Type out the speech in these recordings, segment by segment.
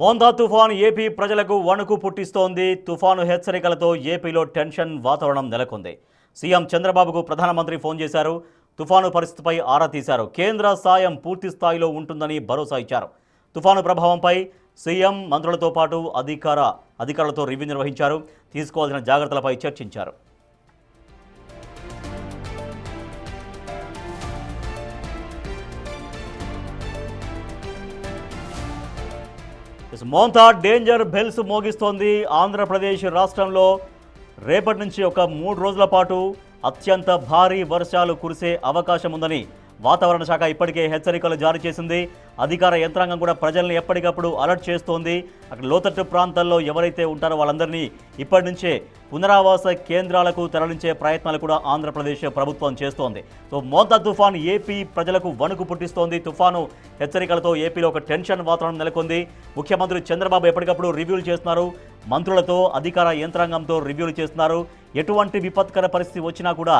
మోందా తుఫాను ఏపీ ప్రజలకు వణుకు పుట్టిస్తోంది. తుఫాను హెచ్చరికలతో ఏపీలో టెన్షన్ వాతావరణం నెలకొంది. సీఎం చంద్రబాబుకు ప్రధానమంత్రి ఫోన్ చేశారు. తుఫాను పరిస్థితిపై ఆరా తీశారు. కేంద్ర సాయం పూర్తి స్థాయిలో ఉంటుందని భరోసా ఇచ్చారు. తుఫాను ప్రభావంపై సీఎం మంత్రులతో పాటు అధికారులతో రివ్యూ నిర్వహించారు. తీసుకోవాల్సిన జాగ్రత్తలపై చర్చించారు. మోంతా డేంజర్ బెల్స్ మోగిస్తోంది. ఆంధ్రప్రదేశ్ రాష్ట్రంలో రేపటి నుంచి ఒక 3 రోజుల పాటు అత్యంత భారీ వర్షాలు కురిసే అవకాశం ఉందని వాతావరణ శాఖ ఇప్పటికే హెచ్చరికలు జారీ చేసింది. అధికార యంత్రాంగం కూడా ప్రజల్ని ఎప్పటికప్పుడు అలర్ట్ చేస్తోంది. అక్కడ లోతట్టు ప్రాంతాల్లో ఎవరైతే ఉంటారో వాళ్ళందరినీ ఇప్పటి నుంచే పునరావాస కేంద్రాలకు తరలించే ప్రయత్నాలు కూడా ఆంధ్రప్రదేశ్ ప్రభుత్వం చేస్తోంది. సో మోంతా తుఫాను ఏపీ ప్రజలకు వణుకు పుట్టిస్తోంది. తుఫాను హెచ్చరికలతో ఏపీలో ఒక టెన్షన్ వాతావరణం నెలకొంది. ముఖ్యమంత్రి చంద్రబాబు ఎప్పటికప్పుడు రివ్యూలు చేస్తున్నారు. మంత్రులతో అధికార యంత్రాంగంతో రివ్యూలు చేస్తున్నారు. ఎటువంటి విపత్కర పరిస్థితి వచ్చినా కూడా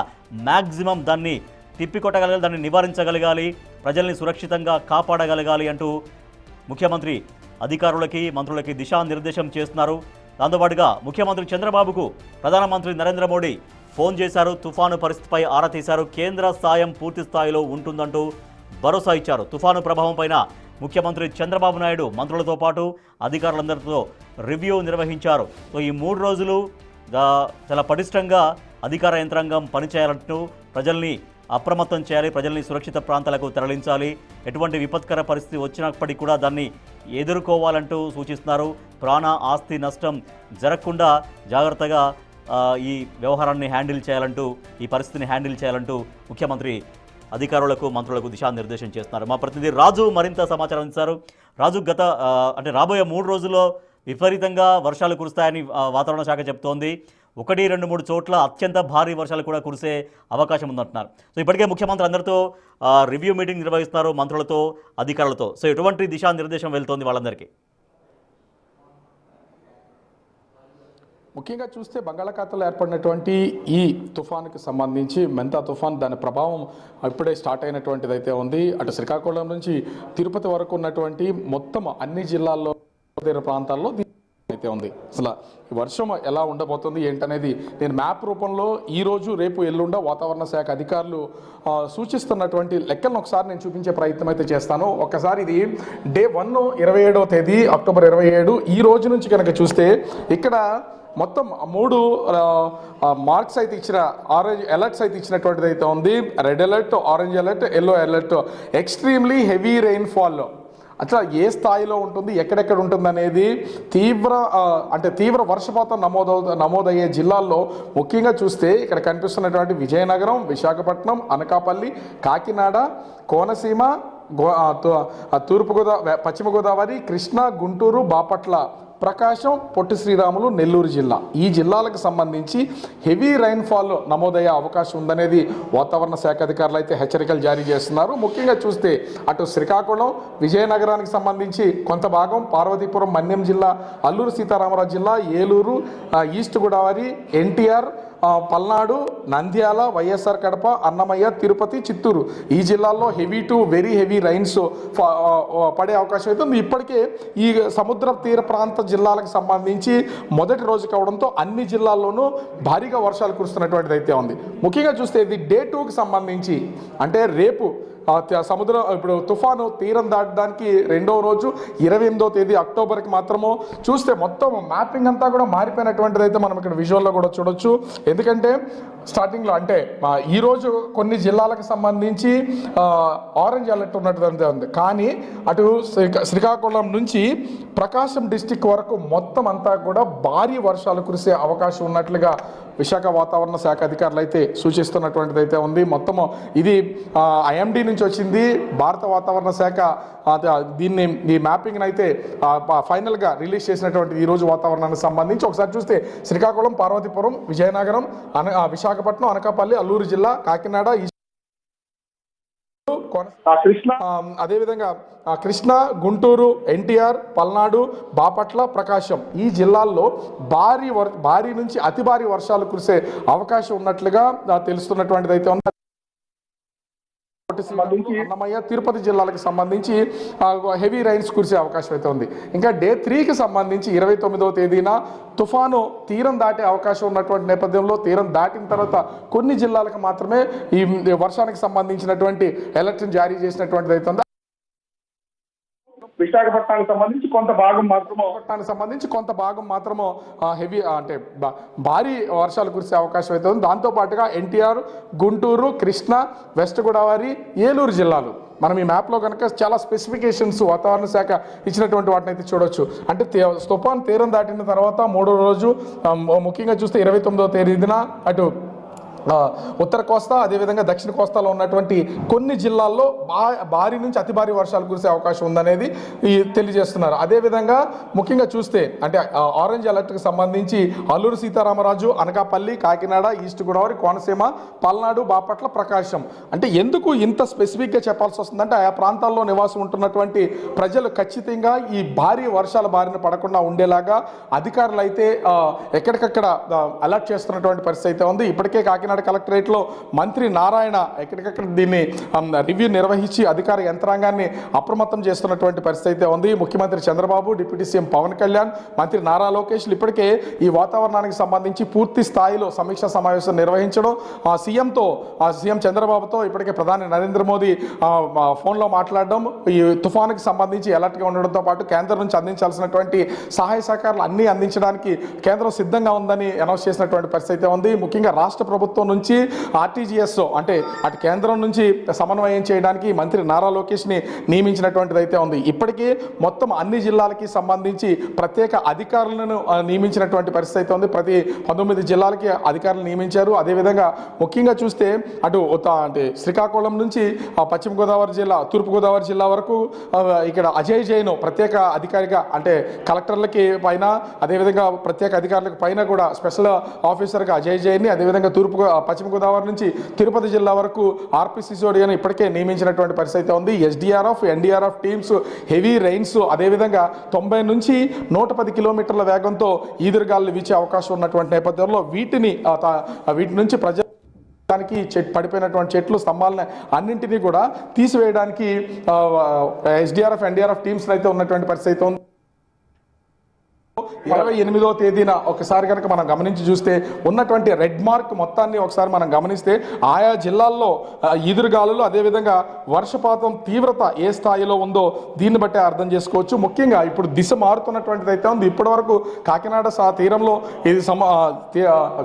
మ్యాక్సిమం దాన్ని తిప్పికొట్టగలగాలి, దాన్ని నివారించగలగాలి, ప్రజల్ని సురక్షితంగా కాపాడగలగాలి అంటూ ముఖ్యమంత్రి అధికారులకి మంత్రులకి దిశానిర్దేశం చేస్తున్నారు. దాంతోపాటుగా ముఖ్యమంత్రి చంద్రబాబుకు ప్రధానమంత్రి నరేంద్ర మోడీ ఫోన్ చేశారు. తుఫాను పరిస్థితిపై ఆరా తీశారు. కేంద్ర సాయం పూర్తి స్థాయిలో ఉంటుందంటూ భరోసా ఇచ్చారు. తుఫాను ప్రభావం పైన ముఖ్యమంత్రి చంద్రబాబు నాయుడు మంత్రులతో పాటు అధికారులందరితో రివ్యూ నిర్వహించారు. సో ఈ 3 రోజులు చాలా పటిష్టంగా అధికార యంత్రాంగం పనిచేయాలంటూ ప్రజల్ని అప్రమత్తం చేయాలి, ప్రజల్ని సురక్షిత ప్రాంతాలకు తరలించాలి, ఎటువంటి విపత్కర పరిస్థితి వచ్చినప్పటికీ కూడా దాన్ని ఎదుర్కోవాలంటూ సూచిస్తున్నారు. ప్రాణ ఆస్తి నష్టం జరగకుండా జాగ్రత్తగా ఈ వ్యవహారాన్ని హ్యాండిల్ చేయాలంటూ, ఈ పరిస్థితిని హ్యాండిల్ చేయాలంటూ ముఖ్యమంత్రి అధికారులకు మంత్రులకు దిశానిర్దేశం చేస్తున్నారు. మా ప్రతినిధి రాజు మరింత సమాచారం ఇస్తారు. రాజు, రాబోయే 3 రోజుల్లో విపరీతంగా వర్షాలు కురుస్తాయని వాతావరణ శాఖ చెప్తోంది. 1, 2, 3 చోట్ల అత్యంత భారీ వర్షాలు కూడా కురిసే అవకాశం ఉందంటున్నారు. సో ఇప్పటికే ముఖ్యమంత్రి అందరితో రివ్యూ మీటింగ్ నిర్వహిస్తున్నారు, మంత్రులతో అధికారులతో. సో ఎటువంటి దిశానిర్దేశం వెళ్తోంది వాళ్ళందరికీ? ముఖ్యంగా చూస్తే బంగాళాఖాతంలో ఏర్పడినటువంటి ఈ తుఫానుకి సంబంధించి మెంతా తుఫాన్ దాని ప్రభావం ఇప్పుడే స్టార్ట్ అయినటువంటిది అయితే ఉంది. అటు శ్రీకాకుళం నుంచి తిరుపతి వరకు ఉన్నటువంటి మొత్తం అన్ని జిల్లాల్లో ప్రాంతాల్లో అయితే ఉంది. అసలు వర్షం ఎలా ఉండబోతుంది ఏంటనేది నేను మ్యాప్ రూపంలో ఈరోజు రేపు ఎల్లుండ వాతావరణ శాఖ అధికారులు సూచిస్తున్నటువంటి లెక్కలను ఒకసారి నేను చూపించే ప్రయత్నం అయితే చేస్తాను. ఒకసారి ఇది డే 1 27వ తేదీ అక్టోబర్ 27 ఈ రోజు నుంచి కనుక చూస్తే ఇక్కడ మొత్తం 3 మార్క్స్ అయితే ఇచ్చిన ఆరెంజ్ అలర్ట్స్ అయితే ఇచ్చినటువంటిది అయితే ఉంది. Red alert, orange alert, yellow alert. Extremely heavy rainfall అట్లా ఏ స్థాయిలో ఉంటుంది, ఎక్కడెక్కడ ఉంటుంది అనేది తీవ్ర వర్షపాతం నమోదయ్యే జిల్లాల్లో ముఖ్యంగా చూస్తే ఇక్కడ కనిపిస్తున్నటువంటి విజయనగరం, విశాఖపట్నం, అనకాపల్లి, కాకినాడ, కోనసీమ, పశ్చిమ గోదావరి, కృష్ణా, గుంటూరు, బాపట్ల, ప్రకాశం, పొట్టి శ్రీరాములు, నెల్లూరు జిల్లా ఈ జిల్లాలకు సంబంధించి హెవీ రైన్ఫాల్ నమోదయ్యే అవకాశం ఉందనేది వాతావరణ శాఖ అధికారులు అయితే హెచ్చరికలు జారీ చేస్తున్నారు. ముఖ్యంగా చూస్తే అటు శ్రీకాకుళం, విజయనగరానికి సంబంధించి కొంత భాగం, పార్వతీపురం, మన్యం జిల్లా, అల్లూరు సీతారామరాజు జిల్లా, ఏలూరు, ఈస్ట్ గోదావరి, ఎన్టీఆర్, పల్నాడు, నంద్యాల, వైఎస్ఆర్ కడప, అన్నమయ్య, తిరుపతి, చిత్తూరు ఈ జిల్లాల్లో heavy to very heavy rains పడే అవకాశం అయితే ఉంది. ఇప్పటికే ఈ సముద్ర తీర ప్రాంత జిల్లాలకు సంబంధించి మొదటి రోజు కావడంతో అన్ని జిల్లాల్లోనూ భారీగా వర్షాలు కురుస్తున్నటువంటిది అయితే ఉంది. ముఖ్యంగా చూస్తే ఇది డే 2కి సంబంధించి అంటే రేపు సముద్రం ఇప్పుడు తుఫాను తీరం దాటడానికి 2వ రోజు 28వ తేదీ అక్టోబర్కి మాత్రము చూస్తే మొత్తం మ్యాపింగ్ అంతా కూడా మారిపోయినటువంటిది అయితే మనం ఇక్కడ విజువల్లో కూడా చూడొచ్చు. ఎందుకంటే స్టార్టింగ్లో అంటే ఈరోజు కొన్ని జిల్లాలకు సంబంధించి ఆరెంజ్ అలర్ట్ ఉన్నటువంటిది ఉంది. కానీ అటు శ్రీకాకుళం నుంచి ప్రకాశం డిస్టిక్ వరకు మొత్తం అంతా కూడా భారీ వర్షాలు కురిసే అవకాశం ఉన్నట్లుగా విశాఖ వాతావరణ శాఖ అధికారులు అయితే సూచిస్తున్నటువంటిది అయితే ఉంది. మొత్తము ఇది ఐఎండీ నుంచి వచ్చింది. భారత వాతావరణ శాఖ ఈ మ్యాపింగ్ అయితే ఫైనల్గా రిలీజ్ చేసినటువంటి ఈరోజు వాతావరణానికి సంబంధించి ఒకసారి చూస్తే శ్రీకాకుళం, పార్వతీపురం, విజయనగరం, విశాఖపట్నం, అనకాపల్లి, అల్లూరు జిల్లా, కాకినాడ, అదేవిధంగా కృష్ణా, గుంటూరు, ఎన్టీఆర్, పల్నాడు, బాపట్ల, ప్రకాశం ఈ జిల్లాల్లో భారీ నుంచి అతి భారీ వర్షాలు కురిసే అవకాశం ఉన్నట్లుగా తెలుస్తున్నటువంటిది అయితే ఉంది. పొట్టి శ్రీరాములు, అన్నమయ్య, తిరుపతి జిల్లాలకు సంబంధించి హెవీ రైన్స్ కురిసే అవకాశం అయితే ఉంది. ఇంకా డే 3కి సంబంధించి 29వ తేదీన తుఫాను తీరం దాటే అవకాశం ఉన్నటువంటి నేపథ్యంలో తీరం దాటిన తర్వాత కొన్ని జిల్లాలకు మాత్రమే ఈ వర్షానికి సంబంధించినటువంటి అలర్ట్ని జారీ చేసినటువంటిది అయితే ఉంది. విశాఖపట్నానికి సంబంధించి కొంత భాగం మాత్రము హెవీ అంటే భారీ వర్షాలు కురిసే అవకాశం అయితే ఉంది. దాంతోపాటుగా ఎన్టీఆర్, గుంటూరు, కృష్ణా, వెస్ట్ గోదావరి, ఏలూరు జిల్లాలు మనం ఈ మ్యాప్లో కనుక చాలా స్పెసిఫికేషన్స్ వాతావరణ శాఖ ఇచ్చినటువంటి వాటిని అయితే చూడొచ్చు. అంటే తుఫాన్ తీరం దాటిన తర్వాత 3వ రోజు ముఖ్యంగా చూస్తే 29వ తేదీన అటు ఉత్తర కోస్తా అదేవిధంగా దక్షిణ కోస్తాలో ఉన్నటువంటి కొన్ని జిల్లాల్లో భారీ నుంచి అతి భారీ వర్షాలు కురిసే అవకాశం ఉందనేది తెలియజేస్తున్నారు. అదేవిధంగా ముఖ్యంగా చూస్తే అంటే ఆరెంజ్ అలర్ట్కి సంబంధించి అల్లూరు సీతారామరాజు, అనకాపల్లి, కాకినాడ, ఈస్ట్ గోదావరి, కోనసీమ, పల్నాడు, బాపట్ల, ప్రకాశం. అంటే ఎందుకు ఇంత స్పెసిఫిక్గా చెప్పాల్సి వస్తుందంటే ఆయా ప్రాంతాల్లో నివాసం ఉంటున్నటువంటి ప్రజలు ఖచ్చితంగా ఈ భారీ వర్షాల బారిన పడకుండా ఉండేలాగా అధికారులు అయితే ఎక్కడికక్కడ అలర్ట్ చేస్తున్నటువంటి పరిస్థితి అయితే ఉంది. ఇప్పటికే కాకినాడ కలెక్టరేట్లో మంత్రి నారాయణ ఎక్కడికక్కడ దీన్ని రివ్యూ నిర్వహించి అధికార యంత్రాంగాన్ని అప్రమత్తం చేస్తున్నటువంటి పరిస్థితి అయితే ఉంది. ముఖ్యమంత్రి చంద్రబాబు, డిప్యూటీ సీఎం పవన్ కళ్యాణ్, మంత్రి నారా లోకేష్ ఇప్పటికే ఈ వాతావరణానికి సంబంధించి పూర్తి స్థాయిలో సమీక్షా సమావేశం నిర్వహించడం, సీఎం చంద్రబాబుతో ఇప్పటికే ప్రధాని నరేంద్ర మోదీ ఫోన్లో మాట్లాడడం, ఈ తుఫానుకి సంబంధించి అలర్ట్గా ఉండడంతో పాటు కేంద్రం నుంచి అందించాల్సినటువంటి సహాయ సహకారాలు అన్నీ అందించడానికి కేంద్రం సిద్ధంగా ఉందని అనౌన్స్ చేసినటువంటి పరిస్థితి అయితే ఉంది. ముఖ్యంగా రాష్ట్ర ప్రభుత్వం నుంచి ఆర్టీజీఎస్ అంటే అటు కేంద్రం నుంచి సమన్వయం చేయడానికి మంత్రి నారా లోకేష్ని నియమించినటువంటిది అయితే ఉంది. ఇప్పటికీ మొత్తం అన్ని జిల్లాలకి సంబంధించి ప్రత్యేక అధికారులను నియమించినటువంటి పరిస్థితి అయితే ఉంది. ప్రతి 19 జిల్లాలకి అధికారులు నియమించారు. అదేవిధంగా ముఖ్యంగా చూస్తే అటు అంటే శ్రీకాకుళం నుంచి పశ్చిమ గోదావరి జిల్లా, తూర్పు గోదావరి జిల్లా వరకు ఇక్కడ అజయ్ జైన్ ప్రత్యేక అధికారిగా అంటే కలెక్టర్లకి పైన అదేవిధంగా ప్రత్యేక అధికారులకు పైన కూడా స్పెషల్ ఆఫీసర్గా అజయ్ జైన్ని, అదేవిధంగా పశ్చిమ గోదావరి నుంచి తిరుపతి జిల్లా వరకు ఆర్పి సిసోడియాను ఇప్పటికే నియమించినటువంటి పరిస్థితి ఉంది. SDRF, NDRF teams heavy rains అదేవిధంగా 90 నుంచి 110 కిలోమీటర్ల వేగంతో ఈదురుగాలు వీచే అవకాశం ఉన్నటువంటి నేపథ్యంలో వీటి నుంచి దానికి పడిపోయినటువంటి చెట్లు, స్తంభాలని అన్నింటినీ కూడా తీసివేయడానికి ఎస్డీఆర్ఎఫ్, ఎన్డీఆర్ఎఫ్ టీమ్స్ అయితే ఉన్నటువంటి పరిస్థితి ఉంది. 28వ తేదీన ఒకసారి కనుక మనం గమనించి చూస్తే ఉన్నటువంటి రెడ్ మార్క్ మొత్తాన్ని ఒకసారి మనం గమనిస్తే ఆయా జిల్లాల్లో ఈదురుగాలులు అదేవిధంగా వర్షపాతం తీవ్రత ఏ స్థాయిలో ఉందో దీన్ని బట్టే అర్థం చేసుకోవచ్చు. ముఖ్యంగా ఇప్పుడు దిశ మారుతున్నటువంటిది అయితే ఉంది. ఇప్పటి వరకు కాకినాడ తీరంలో ఇది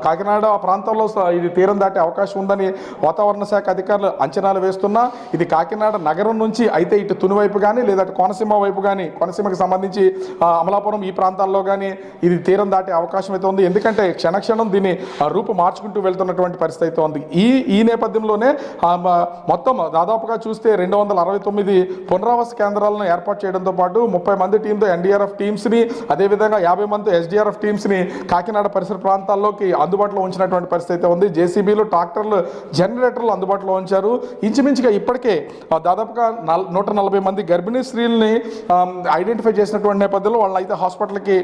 కాకినాడ ప్రాంతంలో ఇది తీరం దాటే అవకాశం ఉందని వాతావరణ శాఖ అధికారులు అంచనాలు వేస్తున్నా ఇది కాకినాడ నగరం నుంచి అయితే ఇటు తుని వైపు కానీ లేదా కోనసీమ వైపు కానీ, కోనసీమకి సంబంధించి అమలాపురం ఈ ప్రాంతాల్లో కానీ ఇది తీరం దాటే అవకాశం అయితే ఉంది. ఎందుకంటే క్షణక్షణం దీన్ని రూపు మార్చుకుంటూ వెళ్తున్నటువంటి పరిస్థితి అయితే ఉంది. ఈ నేపథ్యంలోనే మొత్తం దాదాపుగా చూస్తే 269 పునరావాస కేంద్రాలను ఏర్పాటు చేయడంతో పాటు 30 మంది టీంతో ఎన్డీఆర్ఎఫ్ టీమ్స్ని అదేవిధంగా 50 మంది ఎస్డీఆర్ఎఫ్ టీమ్స్ని కాకినాడ పరిసర ప్రాంతాల్లోకి అందుబాటులో ఉంచినటువంటి పరిస్థితి అయితే ఉంది. జేసీబీలు, ట్రాక్టర్లు, జనరేటర్లు అందుబాటులో ఉంచారు. ఇంచుమించుగా ఇప్పటికే దాదాపుగా 140 మంది గర్భిణీ స్త్రీలని ఐడెంటిఫై చేసినటువంటి నేపథ్యంలో వాళ్ళని అయితే హాస్పిటల్కి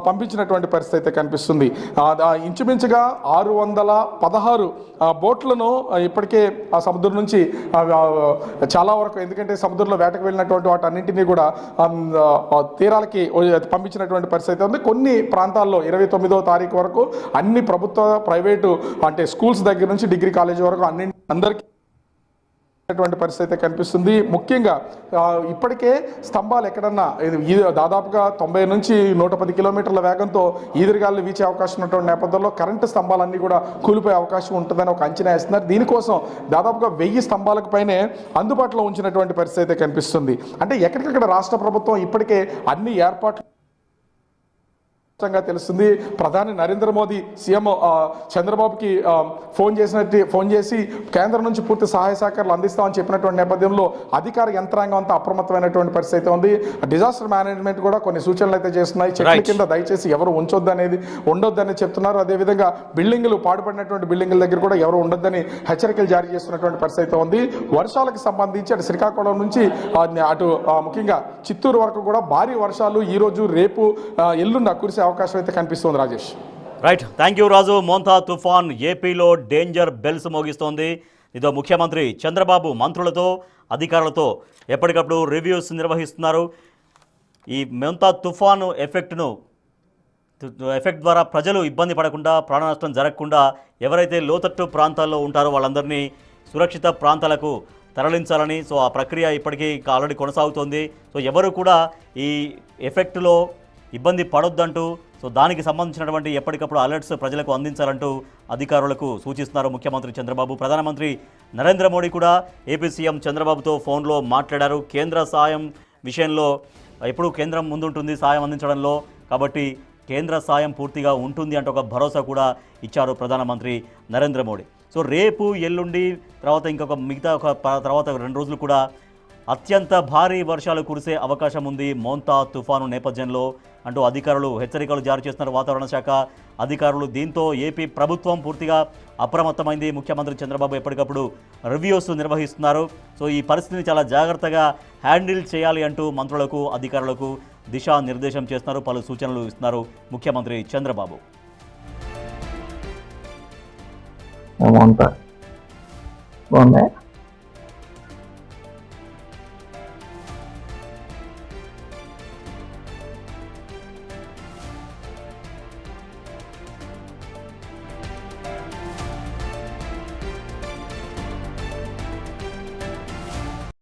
పంపించినటువంటి పరిస్థితి అయితే కనిపిస్తుంది. ఇంచుమించుగా 616 బోట్లను ఇప్పటికే ఆ సముద్రం నుంచి చాలా వరకు, ఎందుకంటే సముద్రంలో వేటకు వెళ్ళినటువంటి వాటన్నింటినీ కూడా తీరాలకి పంపించినటువంటి పరిస్థితి ఉంది. కొన్ని ప్రాంతాల్లో 29వ తారీఖు వరకు అన్ని ప్రభుత్వ, ప్రైవేటు అంటే స్కూల్స్ దగ్గర నుంచి డిగ్రీ కాలేజీ వరకు అందరికీ పరిస్థితి కనిపిస్తుంది. ముఖ్యంగా ఇప్పటికే స్తంభాలు ఎక్కడన్నా దాదాపుగా 90 నుంచి 110 కిలోమీటర్ల వేగంతో ఈదురుగాలు వీచే అవకాశం ఉన్నటువంటి నేపథ్యంలో కరెంటు స్తంభాలన్నీ కూడా కూలిపోయే అవకాశం ఉంటుందని ఒక అంచనా వేస్తున్నారు. దీనికోసం దాదాపుగా 1000 స్తంభాలకు పైనే అందుబాటులో ఉంచినటువంటి పరిస్థితి కనిపిస్తుంది. అంటే ఎక్కడికక్కడ రాష్ట్ర ప్రభుత్వం ఇప్పటికే అన్ని ఏర్పాట్లు తెలుస్తుంది. ప్రధాని నరేంద్ర మోదీ సీఎం చంద్రబాబుకి ఫోన్ చేసి కేంద్రం నుంచి పూర్తి సహాయ సహకారాలు అందిస్తామని చెప్పినటువంటి నేపథ్యంలో అధికార యంత్రాంగం అంతా అప్రమత్తమైనటువంటి పరిస్థితి ఉంది. డిజాస్టర్ మేనేజ్మెంట్ కూడా కొన్ని సూచనలు అయితే చేస్తున్నాయి. చెట్ల కింద దయచేసి ఎవరు ఉండొద్దని చెప్తున్నారు. అదేవిధంగా బిల్డింగులు, పాడుపడినటువంటి బిల్డింగుల దగ్గర కూడా ఎవరు ఉండొద్దని హెచ్చరికలు జారీ చేస్తున్నటువంటి పరిస్థితి ఉంది. వర్షాలకు సంబంధించి అటు శ్రీకాకుళం నుంచి అటు ముఖ్యంగా చిత్తూరు వరకు కూడా భారీ వర్షాలు ఈ రోజు, రేపు, ఎల్లుండి కురిసే అవకాశం అయితే కనిపిస్తుంది. రాజేష్. రైట్, థ్యాంక్ యూ రాజు. మోంతా తుఫాన్ ఏపీలో డేంజర్ బెల్స్ మోగిస్తోంది. ఇదో ముఖ్యమంత్రి చంద్రబాబు మంత్రులతో అధికారులతో ఎప్పటికప్పుడు రివ్యూస్ నిర్వహిస్తున్నారు. ఈ మోంతా తుఫాను ఎఫెక్ట్ ద్వారా ప్రజలు ఇబ్బంది పడకుండా, ప్రాణ నష్టం జరగకుండా ఎవరైతే లోతట్టు ప్రాంతాల్లో ఉంటారో వాళ్ళందరినీ సురక్షిత ప్రాంతాలకు తరలించాలని సో ఆ ప్రక్రియ ఇప్పటికీ ఆల్రెడీ కొనసాగుతోంది. సో ఎవరు కూడా ఈ ఎఫెక్ట్లో ఇబ్బంది పడొద్దంటూ సో దానికి సంబంధించినటువంటి ఎప్పటికప్పుడు అలర్ట్స్ ప్రజలకు అందించాలంటూ అధికారులకు సూచిస్తున్నారు ముఖ్యమంత్రి చంద్రబాబు. ప్రధానమంత్రి నరేంద్ర మోడీ కూడా ఏపీ సీఎం చంద్రబాబుతో ఫోన్లో మాట్లాడారు. కేంద్ర సాయం విషయంలో ఎప్పుడూ కేంద్రం ముందుంటుంది సాయం అందించడంలో, కాబట్టి కేంద్ర సాయం పూర్తిగా ఉంటుంది అంటూ ఒక భరోసా కూడా ఇచ్చారు ప్రధానమంత్రి నరేంద్ర మోడీ. సో రేపు ఎల్లుండి తర్వాత మిగతా తర్వాత 2 రోజులు కూడా అత్యంత భారీ వర్షాలు కురిసే అవకాశం ఉంది మోంతా తుఫాను నేపథ్యంలో అంటూ అధికారులు హెచ్చరికలు జారీ చేస్తున్నారు వాతావరణ శాఖ అధికారులు. దీంతో ఏపీ ప్రభుత్వం పూర్తిగా అప్రమత్తమైంది. ముఖ్యమంత్రి చంద్రబాబు ఎప్పటికప్పుడు రివ్యూస్ నిర్వహిస్తున్నారు. సో ఈ పరిస్థితిని చాలా జాగ్రత్తగా హ్యాండిల్ చేయాలి అంటూ మంత్రులకు అధికారులకు దిశానిర్దేశం చేస్తున్నారు, పలు సూచనలు ఇస్తున్నారు ముఖ్యమంత్రి చంద్రబాబు. బాగుంది.